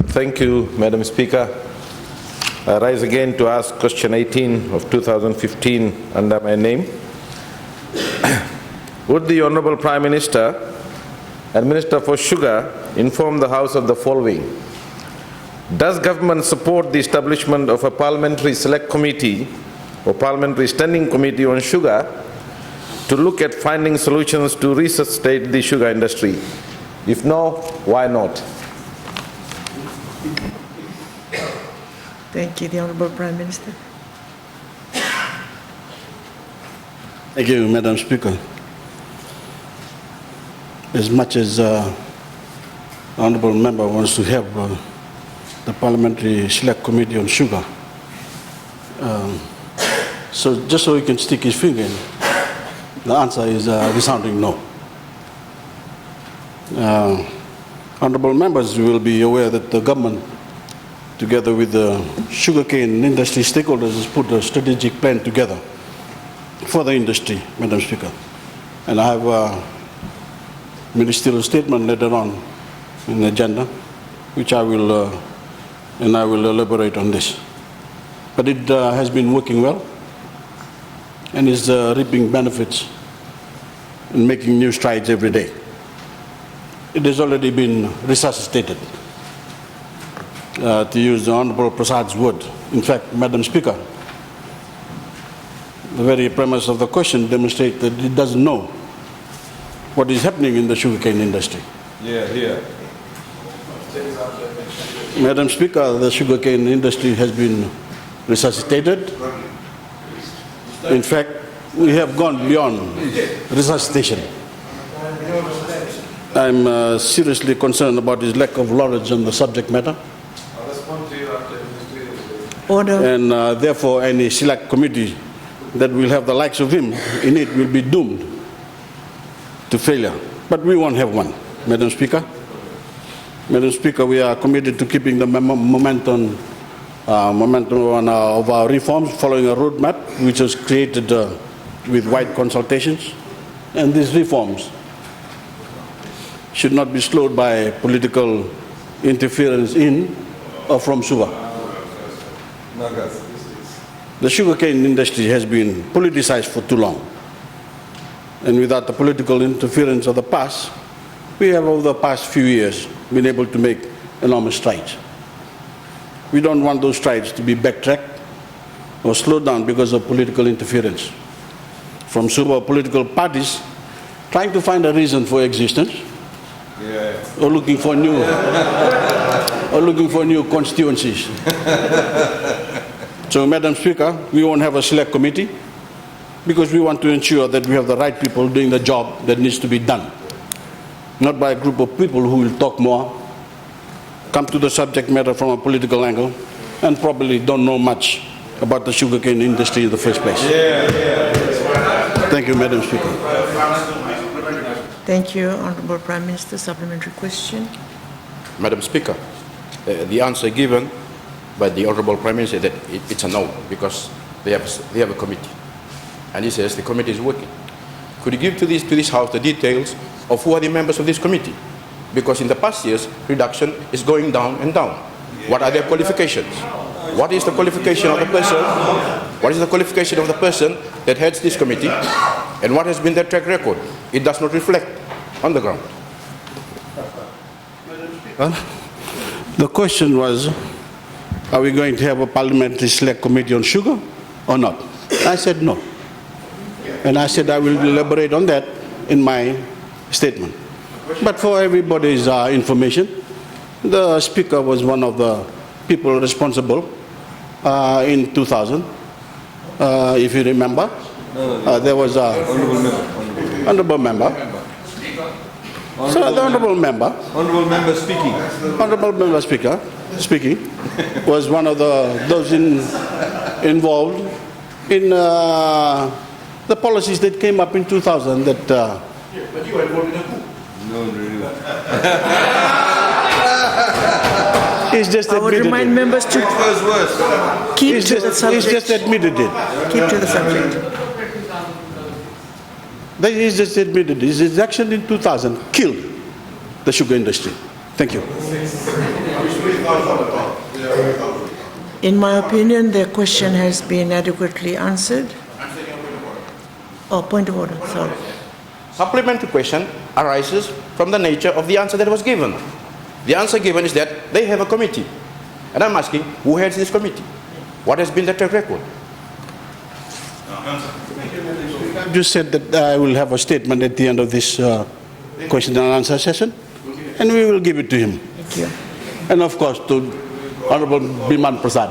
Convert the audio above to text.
Thank you, Madam Speaker. I rise again to ask question 18 of 2015 under my name. Would the Honourable Prime Minister and Minister for Sugar inform the House of the following? Does government support the establishment of a parliamentary select committee or parliamentary standing committee on sugar to look at finding solutions to resuscitate the sugar industry? If no, why not? Thank you. The Honourable Prime Minister. Thank you, Madam Speaker. As much as the Honourable Member wants to have the Parliamentary Select Committee on Sugar, so just so he can stick his finger in, the answer is a resounding no. Honourable Members will be aware that the government, together with the sugarcane industry stakeholders, has put a strategic plan together for the industry, Madam Speaker. And I have a ministerial statement later on in the agenda, which I will elaborate on this. But it has been working well and is reaping benefits and making new strides every day. It has already been resuscitated, to use the Honourable Prasad's word. In fact, Madam Speaker, the very premise of the question demonstrates that it doesn't know what is happening in the sugarcane industry. Yeah. Madam Speaker, the sugarcane industry has been resuscitated. In fact, we have gone beyond resuscitation. I'm seriously concerned about his lack of knowledge on the subject matter. Order. And therefore, any select committee that will have the likes of him in it will be doomed to failure. But we won't have one, Madam Speaker. Madam Speaker, we are committed to keeping the momentum of our reforms, following a roadmap which was created with wide consultations. And these reforms should not be slowed by political interference in or from sugar. The sugarcane industry has been politicized for too long. And without the political interference of the past, we have over the past few years been able to make enormous strides. We don't want those strides to be backtracked or slowed down because of political interference from super political parties trying to find a reason for existence, or looking for new constituencies. So, Madam Speaker, we won't have a select committee because we want to ensure that we have the right people doing the job that needs to be done, not by a group of people who will talk more, come to the subject matter from a political angle, and probably don't know much about the sugarcane industry in the first place. Thank you, Madam Speaker. Thank you, Honourable Prime Minister. Supplementary question. Madam Speaker, the answer given by the Honourable Prime Minister that it's a no, because they have a committee. And he says the committee is working. Could you give to this House the details of who are the members of this committee? Because in the past years, reduction is going down and down. What are their qualifications? What is the qualification of the person? What is the qualification of the person that heads this committee? And what has been their track record? It does not reflect on the ground. The question was, are we going to have a parliamentary select committee on sugar or not? I said no. And I said I will elaborate on that in my statement. But for everybody's information, the Speaker was one of the people responsible in 2000. If you remember, there was a honourable member. So the honourable member speaking was one of those involved in the policies that came up in 2000 that. But you were involved in a coup. No, really. He's just I would admitted remind it. members to keep to the subject. He's just admitted it. Keep to the subject. He's just admitted it. His action in 2000 killed the sugar industry. Thank you. In my opinion, the question has been adequately answered. Oh, point of order, sorry. Supplementary question arises from the nature of the answer that was given. The answer given is that they have a committee. And I'm asking, who heads this committee? What has been the track record? I just said that I will have a statement at the end of this question and answer session, and we will give it to him. Thank you. And of course, to Honorable Biman Prasad.